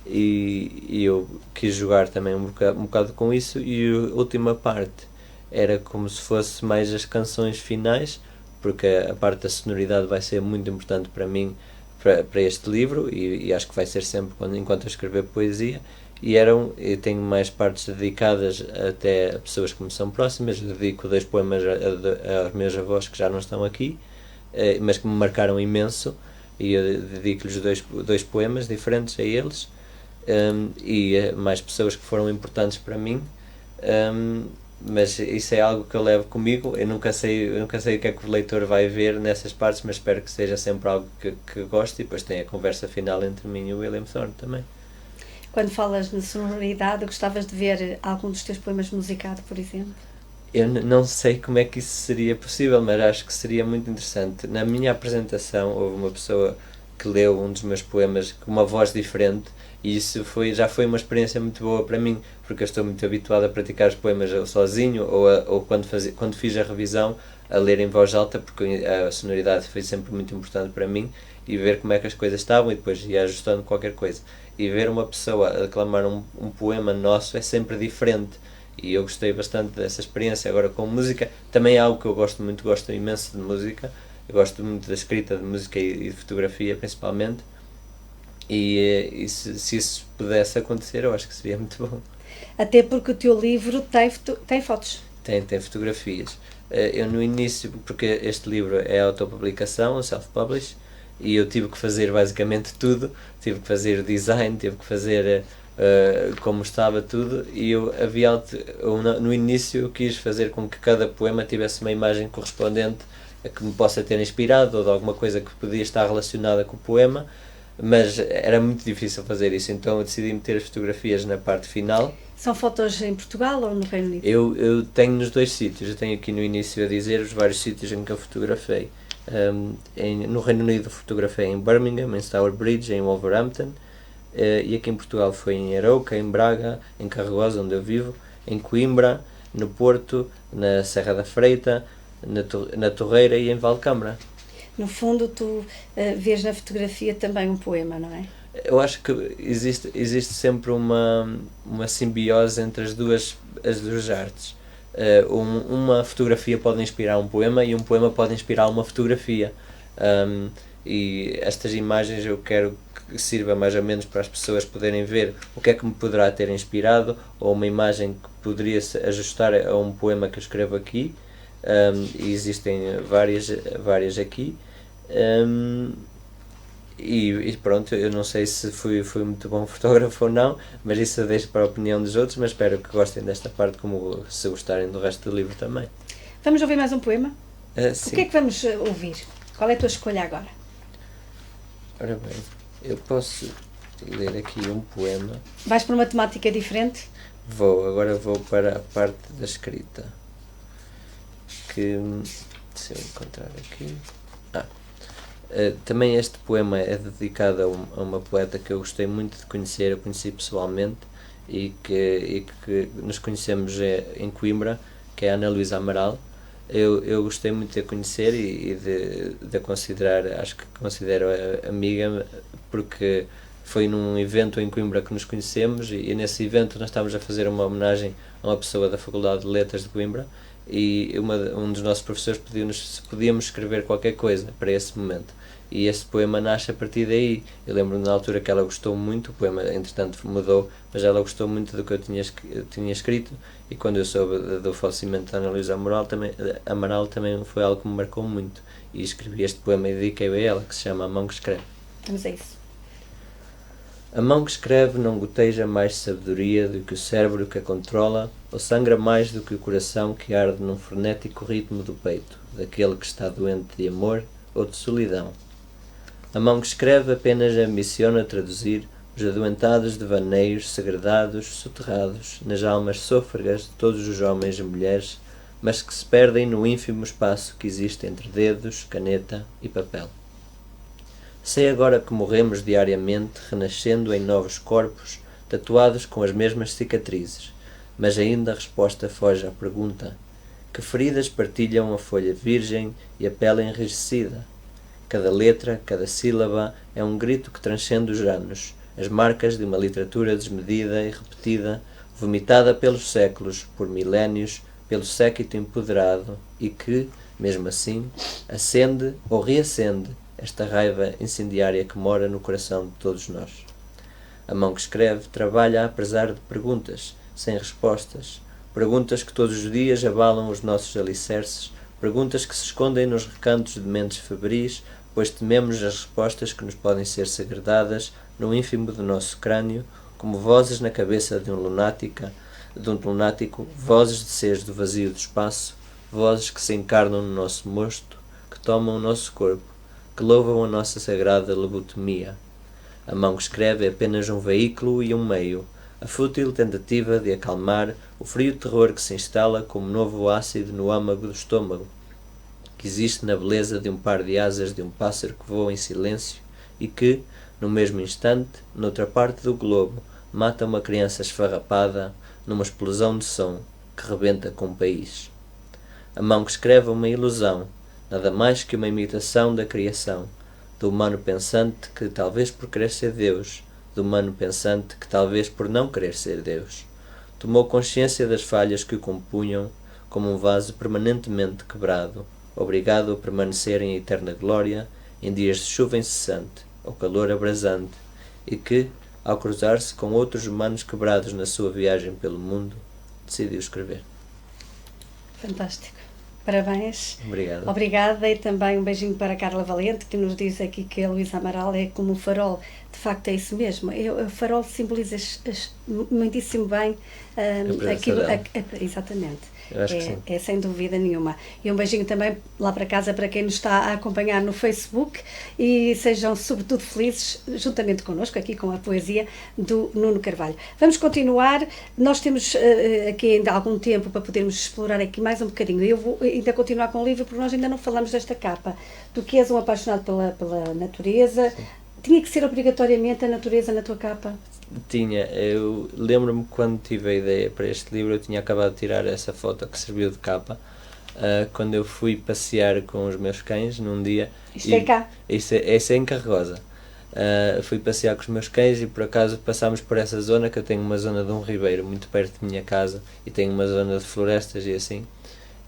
e eu quis jogar também um bocado com isso. E a última parte era como se fosse mais as canções finais, porque a parte da sonoridade vai ser muito importante para mim, para este livro, e acho que vai ser sempre enquanto eu escrever poesia. Eu tenho mais partes dedicadas até a pessoas que me são próximas. Eu dedico 2 poemas aos meus avós que já não estão aqui, mas que me marcaram imenso, e eu dedico-lhes dois poemas diferentes a eles, e a mais pessoas que foram importantes para mim. Mas isso é algo que eu levo comigo. Eu nunca sei o que é que o leitor vai ver nessas partes, mas espero que seja sempre algo que goste, e depois tem a conversa final entre mim e o William Thorne também. Quando falas na sonoridade, gostavas de ver algum dos teus poemas musicado, por exemplo? Eu não sei como é que isso seria possível, mas acho que seria muito interessante. Na minha apresentação houve uma pessoa que leu um dos meus poemas com uma voz diferente, e isso já foi uma experiência muito boa para mim, porque eu estou muito habituado a praticar os poemas sozinho, ou quando fiz a revisão, a ler em voz alta, porque a sonoridade foi sempre muito importante para mim, e ver como é que as coisas estavam, e depois ia ajustando qualquer coisa. E ver uma pessoa a declamar um poema nosso é sempre diferente, e eu gostei bastante dessa experiência. Agora, com música, também é algo que eu gosto muito, gosto imenso de música, eu gosto muito da escrita de música e de fotografia principalmente, e se isso pudesse acontecer, eu acho que seria muito bom. Até porque o teu livro tem fotos. Tem fotografias. Eu no início, porque este livro é autopublicação, self-publish, e eu tive que fazer basicamente tudo, tive que fazer o design, tive que fazer como estava tudo, e no início eu quis fazer com que cada poema tivesse uma imagem correspondente a que me possa ter inspirado, ou de alguma coisa que podia estar relacionada com o poema, mas era muito difícil fazer isso, então eu decidi meter as fotografias na parte final. São fotos em Portugal ou no Reino Unido? Eu tenho nos 2 sítios. Eu tenho aqui no início a dizer os vários sítios em que eu fotografei. No Reino Unido fotografei em Birmingham, em Stourbridge, em Wolverhampton, e aqui em Portugal foi em Arouca, em Braga, em Carregosa, onde eu vivo, em Coimbra, no Porto, na Serra da Freita, na Torreira e em Valcâmara. No fundo, tu vês na fotografia também um poema, não é? Eu acho que existe sempre uma simbiose entre as duas artes. Uma fotografia pode inspirar um poema e um poema pode inspirar uma fotografia. Um, e estas imagens eu quero que sirva mais ou menos para as pessoas poderem ver o que é que me poderá ter inspirado, ou uma imagem que poderia se ajustar a um poema que eu escrevo aqui. E existem várias aqui. E pronto, eu não sei se fui muito bom fotógrafo ou não, mas isso eu deixo para a opinião dos outros, mas espero que gostem desta parte, como se gostarem do resto do livro também. Vamos ouvir mais um poema? Sim. O que é que vamos ouvir? Qual é a tua escolha agora? Ora bem, eu posso ler aqui um poema. Vais para uma temática diferente? Agora vou para a parte da escrita. Se eu encontrar aqui... também este poema é dedicado a uma poeta que eu gostei muito de conhecer, eu conheci pessoalmente e que nos conhecemos em Coimbra, que é a Ana Luísa Amaral. Eu gostei muito de a conhecer e de a considerar, acho que considero amiga, porque foi num evento em Coimbra que nos conhecemos e nesse evento nós estávamos a fazer uma homenagem a uma pessoa da Faculdade de Letras de Coimbra e um dos nossos professores pediu-nos se podíamos escrever qualquer coisa para esse momento. E esse poema nasce a partir daí. Eu lembro-me na altura que ela gostou muito, o poema entretanto mudou, mas ela gostou muito do que eu tinha escrito, e quando eu soube do falecimento da Ana Luísa Amaral também foi algo que me marcou muito, e escrevi este poema e dediquei-o a ela, que se chama A Mão que Escreve. Vamos a isso. A mão que escreve não goteja mais sabedoria do que o cérebro que a controla, ou sangra mais do que o coração que arde num frenético ritmo do peito, daquele que está doente de amor ou de solidão. A mão que escreve apenas ambiciona traduzir os adoentados devaneios segredados, soterrados nas almas sôfregas de todos os homens e mulheres, mas que se perdem no ínfimo espaço que existe entre dedos, caneta e papel. Sei agora que morremos diariamente, renascendo em novos corpos, tatuados com as mesmas cicatrizes, mas ainda a resposta foge à pergunta: que feridas partilham a folha virgem e a pele enrijecida? Cada letra, cada sílaba é um grito que transcende os anos, as marcas de uma literatura desmedida e repetida, vomitada pelos séculos, por milénios, pelo séquito empoderado, e que, mesmo assim, acende ou reacende esta raiva incendiária que mora no coração de todos nós. A mão que escreve trabalha apesar de perguntas, sem respostas, perguntas que todos os dias abalam os nossos alicerces, perguntas que se escondem nos recantos de mentes febris, pois tememos as respostas que nos podem ser segredadas no ínfimo do nosso crânio, como vozes na cabeça de um lunático, vozes de seres do vazio do espaço, vozes que se encarnam no nosso mosto, que tomam o nosso corpo, que louvam a nossa sagrada lobotomia. A mão que escreve é apenas um veículo e um meio, a fútil tentativa de acalmar o frio terror que se instala como novo ácido no âmago do estômago, que existe na beleza de um par de asas de um pássaro que voa em silêncio e que, no mesmo instante, noutra parte do globo, mata uma criança esfarrapada numa explosão de som que rebenta com o país. A mão que escreve é uma ilusão, nada mais que uma imitação da criação, do humano pensante que, talvez por querer ser Deus, do humano pensante que, talvez por não querer ser Deus, tomou consciência das falhas que o compunham como um vaso permanentemente quebrado, obrigado a permanecer em eterna glória em dias de chuva incessante ou calor abrasante, e que, ao cruzar-se com outros humanos quebrados na sua viagem pelo mundo, decidiu escrever. Fantástico. Parabéns. Obrigado. Obrigada, e também um beijinho para a Carla Valente, que nos diz aqui que a Luísa Amaral é como um farol. De facto é isso mesmo. O farol simboliza muitíssimo bem aquilo. Exatamente. Eu acho que sim. É sem dúvida nenhuma. E um beijinho também lá para casa para quem nos está a acompanhar no Facebook, e sejam sobretudo felizes juntamente connosco aqui com a poesia do Nuno Carvalho. Vamos continuar. Nós temos aqui ainda algum tempo para podermos explorar aqui mais um bocadinho. Eu vou ainda continuar com o livro porque nós ainda não falamos desta capa. Tu que és um apaixonado pela natureza, sim. Tinha que ser obrigatoriamente a natureza na tua capa? Tinha. Eu lembro-me quando tive a ideia para este livro, eu tinha acabado de tirar essa foto que serviu de capa, quando eu fui passear com os meus cães num dia. Isto é cá? Isso é em Carregosa. fui passear com os meus cães e por acaso passámos por essa zona, que eu tenho uma zona de um ribeiro muito perto da minha casa e tenho uma zona de florestas e assim,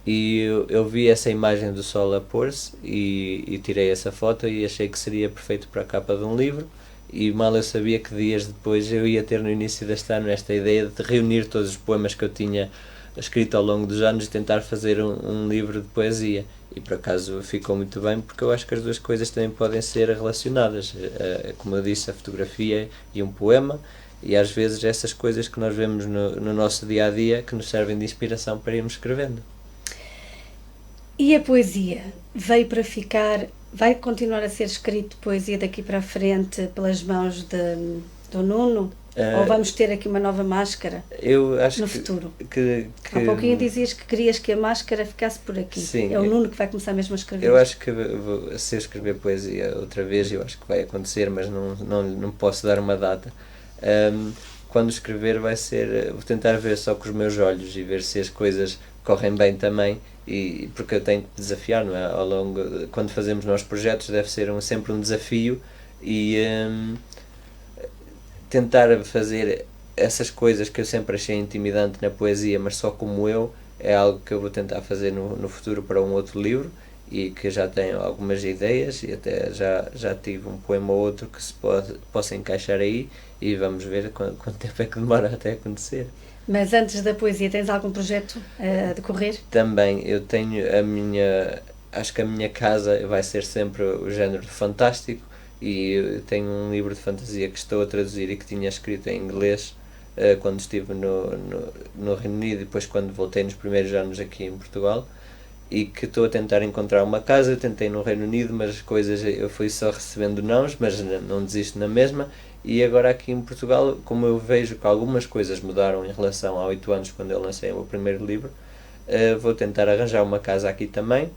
e eu vi essa imagem do sol a pôr-se e tirei essa foto e achei que seria perfeito para a capa de um livro. E mal eu sabia que dias depois eu ia ter no início deste ano esta ideia de reunir todos os poemas que eu tinha escrito ao longo dos anos e tentar fazer um livro de poesia. E por acaso ficou muito bem, porque eu acho que as duas coisas também podem ser relacionadas. Como eu disse, a fotografia e um poema, e às vezes essas coisas que nós vemos no nosso dia a dia que nos servem de inspiração para irmos escrevendo. E a poesia veio para ficar? Vai continuar a ser escrito poesia daqui para a frente pelas mãos do Nuno? Ou vamos ter aqui uma nova máscara eu acho no futuro? Há pouquinho dizias que querias que a máscara ficasse por aqui. Sim, é o Nuno que vai começar mesmo a escrever. Eu acho que se eu escrever poesia outra vez, eu acho que vai acontecer, mas não posso dar uma data. Quando escrever vou tentar ver só com os meus olhos e ver se as coisas correm bem também, porque eu tenho que desafiar, não é? Quando fazemos nós projetos deve ser sempre um desafio e tentar fazer essas coisas que eu sempre achei intimidante na poesia, mas só como eu, é algo que eu vou tentar fazer no futuro para um outro livro e que já tenho algumas ideias e até já tive um poema ou outro que se possa encaixar aí e vamos ver quanto tempo é que demora até acontecer. Mas antes da poesia, tens algum projeto a decorrer? Também, eu tenho acho que a minha casa vai ser sempre o género de fantástico e eu tenho um livro de fantasia que estou a traduzir e que tinha escrito em inglês quando estive no Reino Unido e depois quando voltei nos primeiros anos aqui em Portugal, e que estou a tentar encontrar uma casa. Eu tentei no Reino Unido, mas as coisas eu fui só recebendo nãos, mas não desisto na mesma. E agora aqui em Portugal, como eu vejo que algumas coisas mudaram em relação a 8 anos quando eu lancei o meu primeiro livro, vou tentar arranjar uma casa aqui também.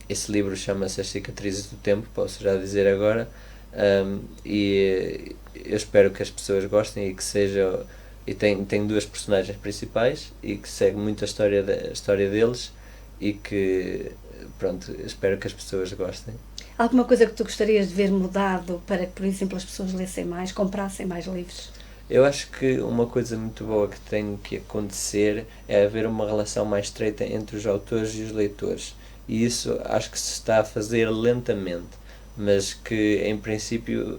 Esse livro chama-se As Cicatrizes do Tempo, posso já dizer agora, e eu espero que as pessoas gostem e que seja. E tem duas personagens principais e que segue muito a história deles e que, pronto, espero que as pessoas gostem. Alguma coisa que tu gostarias de ver mudado para que, por exemplo, as pessoas lessem mais, comprassem mais livros? Eu acho que uma coisa muito boa que tem que acontecer é haver uma relação mais estreita entre os autores e os leitores. E isso acho que se está a fazer lentamente, mas que em princípio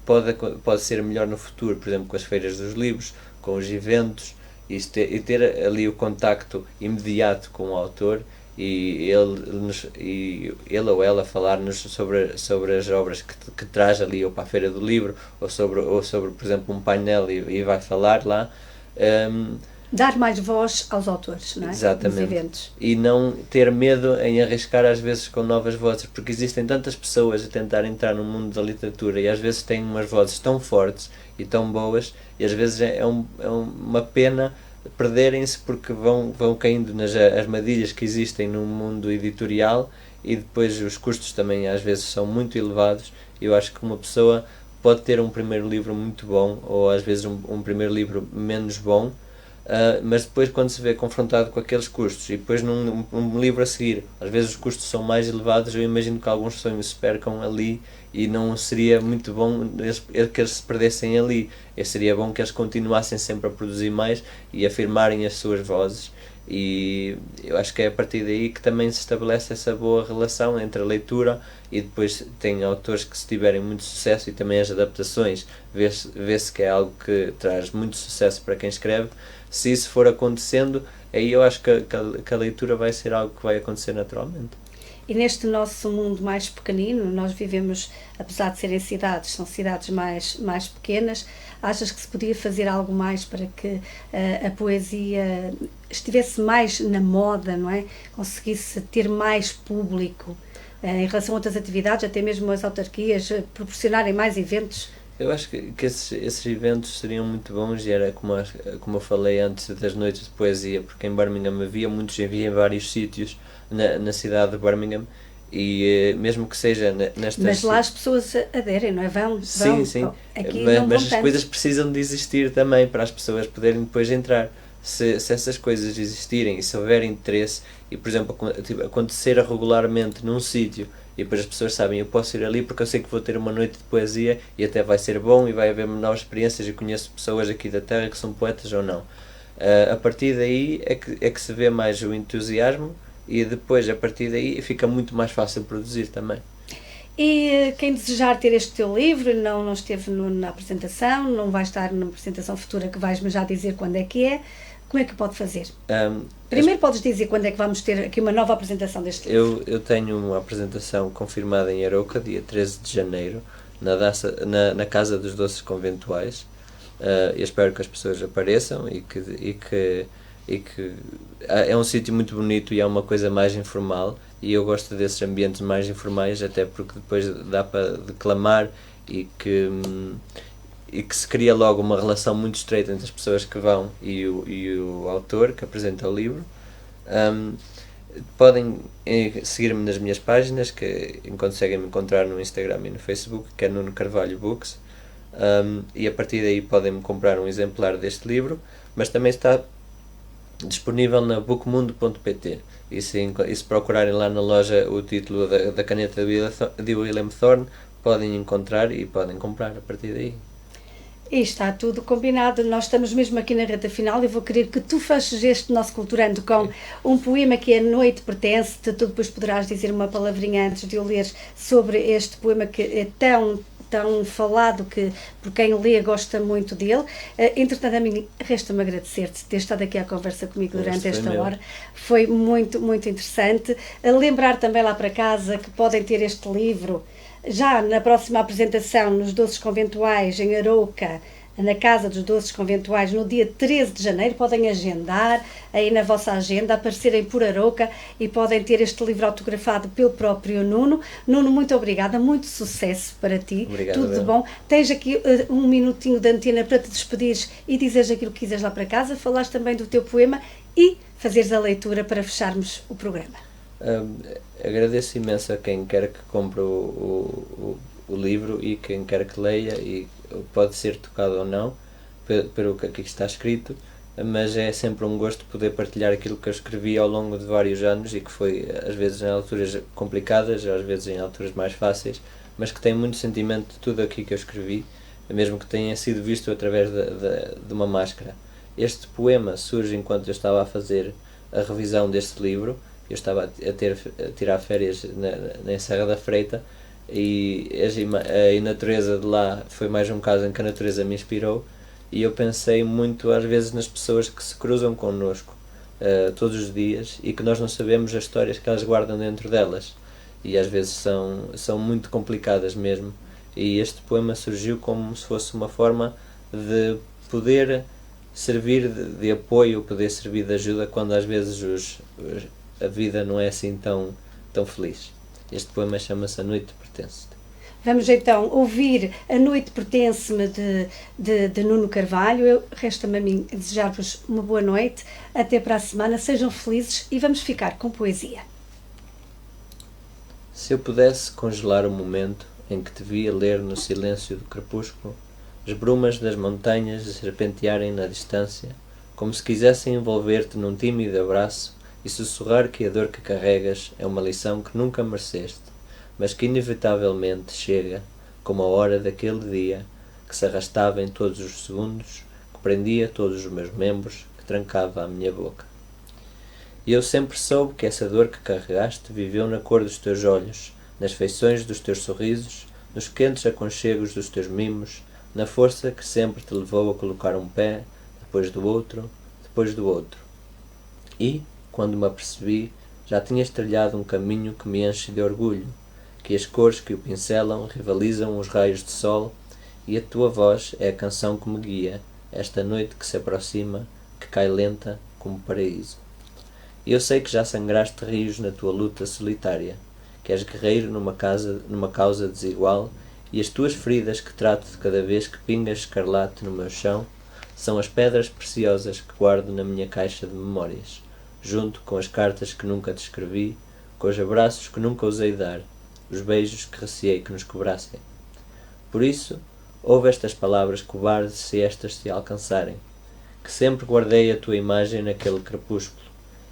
pode ser melhor no futuro, por exemplo, com as feiras dos livros, com os eventos, e ter ali o contacto imediato com o autor e ele ou ela falar-nos sobre as obras que traz ali, ou para a feira do livro, ou sobre por exemplo, um painel e vai falar lá. Dar mais voz aos autores, não é? Exatamente. Nos eventos. E não ter medo em arriscar às vezes com novas vozes, porque existem tantas pessoas a tentar entrar no mundo da literatura e às vezes têm umas vozes tão fortes e tão boas e às vezes é uma pena perderem-se porque vão caindo nas armadilhas que existem no mundo editorial e depois os custos também às vezes são muito elevados. Eu acho que uma pessoa pode ter um primeiro livro muito bom ou às vezes um primeiro livro menos bom, mas depois quando se vê confrontado com aqueles custos e depois num livro a seguir, às vezes os custos são mais elevados, eu imagino que alguns sonhos se percam ali e não seria muito bom que eles se perdessem ali. Seria bom que eles continuassem sempre a produzir mais e afirmarem as suas vozes, e eu acho que é a partir daí que também se estabelece essa boa relação entre a leitura e depois tem autores que, se tiverem muito sucesso, e também as adaptações, vê-se que é algo que traz muito sucesso para quem escreve. Se isso for acontecendo, aí eu acho que a leitura vai ser algo que vai acontecer naturalmente. E neste nosso mundo mais pequenino, nós vivemos, apesar de serem cidades, são cidades mais pequenas, achas que se podia fazer algo mais para que a poesia estivesse mais na moda, não é? Conseguisse ter mais público em relação a outras atividades, até mesmo as autarquias proporcionarem mais eventos? Eu acho que esses eventos seriam muito bons, e era como eu falei antes das noites de poesia, porque em Birmingham havia vários sítios na cidade de Birmingham, e mesmo que seja nestas... Mas lá as pessoas aderem, não é? Vão. Sim. Aqui mas as coisas precisam de existir também para as pessoas poderem depois entrar. Se essas coisas existirem e se houver interesse, e por exemplo acontecer regularmente num sítio e depois as pessoas sabem, eu posso ir ali porque eu sei que vou ter uma noite de poesia e até vai ser bom e vai haver novas experiências e conheço pessoas aqui da terra que são poetas ou não. A partir daí é que se vê mais o entusiasmo e depois a partir daí fica muito mais fácil produzir também. E quem desejar ter este teu livro, não esteve na apresentação, não vai estar numa apresentação futura que vais-me já dizer quando é que é, como é que pode fazer? Primeiro podes dizer quando é que vamos ter aqui uma nova apresentação deste livro. Eu tenho uma apresentação confirmada em Arouca, dia 13 de janeiro, na Casa dos Doces Conventuais. Eu espero que as pessoas apareçam e que é um sítio muito bonito e é uma coisa mais informal, e eu gosto desses ambientes mais informais, até porque depois dá para declamar e que se cria logo uma relação muito estreita entre as pessoas que vão e o autor que apresenta o livro. Podem seguir-me nas minhas páginas, que conseguem me encontrar no Instagram e no Facebook, que é Nuno Carvalho Books, e a partir daí podem-me comprar um exemplar deste livro, mas também está disponível na bookmundo.pt, e se procurarem lá na loja o título da caneta de William Thorne, podem encontrar e podem comprar a partir daí. E está tudo combinado, nós estamos mesmo aqui na reta final e vou querer que tu feches este nosso Culturando com um poema que a noite pertence-te. Tu depois poderás dizer uma palavrinha antes de o ler sobre este poema que é tão falado, que por quem lê gosta muito dele. Entretanto, a mim resta-me agradecer-te de ter estado aqui à conversa comigo durante esta hora. Foi muito, muito interessante. Lembrar também lá para casa que podem ter este livro já na próxima apresentação nos Doces Conventuais em Arouca, na Casa dos Doces Conventuais, no dia 13 de janeiro. Podem agendar aí na vossa agenda, aparecerem por Arouca e podem ter este livro autografado pelo próprio Nuno. Nuno, muito obrigada, muito sucesso para ti. Obrigado, tudo de bom. Tens aqui um minutinho de antena para te despedires e dizeres aquilo que quiseres lá para casa, falares também do teu poema e fazeres a leitura para fecharmos o programa. Agradeço imenso a quem quer que compre o livro e quem quer que leia, e pode ser tocado ou não pelo que aqui está escrito, mas é sempre um gosto poder partilhar aquilo que eu escrevi ao longo de vários anos e que foi às vezes em alturas complicadas, às vezes em alturas mais fáceis, mas que tem muito sentimento de tudo aqui que eu escrevi, mesmo que tenha sido visto através de uma máscara. Este poema surge enquanto eu estava a fazer a revisão deste livro. Eu estava a tirar férias na Serra da Freita, e a natureza de lá foi mais um caso em que a natureza me inspirou, e eu pensei muito às vezes nas pessoas que se cruzam connosco todos os dias e que nós não sabemos as histórias que elas guardam dentro delas, e às vezes são muito complicadas mesmo, e este poema surgiu como se fosse uma forma de poder servir de apoio, poder servir de ajuda quando às vezes a vida não é assim tão feliz. Este poema chama-se A Noite Pertence-te. Vamos então ouvir A Noite Pertence-me de Nuno Carvalho. Resta-me a mim desejar-vos uma boa noite, até para a semana, sejam felizes e vamos ficar com poesia. Se eu pudesse congelar o momento em que te via ler no silêncio do crepúsculo, as brumas das montanhas serpentearem na distância, como se quisessem envolver-te num tímido abraço e sussurrar que a dor que carregas é uma lição que nunca mereceste, mas que inevitavelmente chega, como a hora daquele dia que se arrastava em todos os segundos, que prendia todos os meus membros, que trancava a minha boca. E eu sempre soube que essa dor que carregaste viveu na cor dos teus olhos, nas feições dos teus sorrisos, nos quentes aconchegos dos teus mimos, na força que sempre te levou a colocar um pé, depois do outro, depois do outro. E, quando me apercebi, já tinhas trilhado um caminho que me enche de orgulho, que as cores que o pincelam rivalizam os raios de sol, e a tua voz é a canção que me guia, esta noite que se aproxima, que cai lenta como paraíso. E eu sei que já sangraste rios na tua luta solitária, que és guerreiro numa causa desigual, e as tuas feridas que trato de cada vez que pingas escarlate no meu chão, são as pedras preciosas que guardo na minha caixa de memórias, junto com as cartas que nunca te escrevi, com os abraços que nunca ousei dar, os beijos que receei que nos cobrassem. Por isso, ouve estas palavras cobardes se estas te alcançarem, que sempre guardei a tua imagem naquele crepúsculo,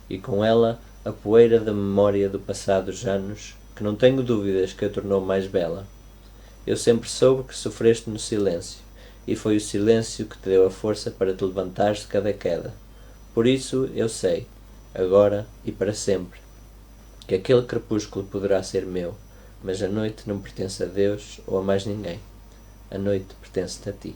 e com ela a poeira da memória do passado dos anos, que não tenho dúvidas que a tornou mais bela. Eu sempre soube que sofreste no silêncio, e foi o silêncio que te deu a força para te levantares de cada queda. Por isso eu sei, agora e para sempre, que aquele crepúsculo poderá ser meu, mas a noite não pertence a Deus ou a mais ninguém. A noite pertence-te a ti.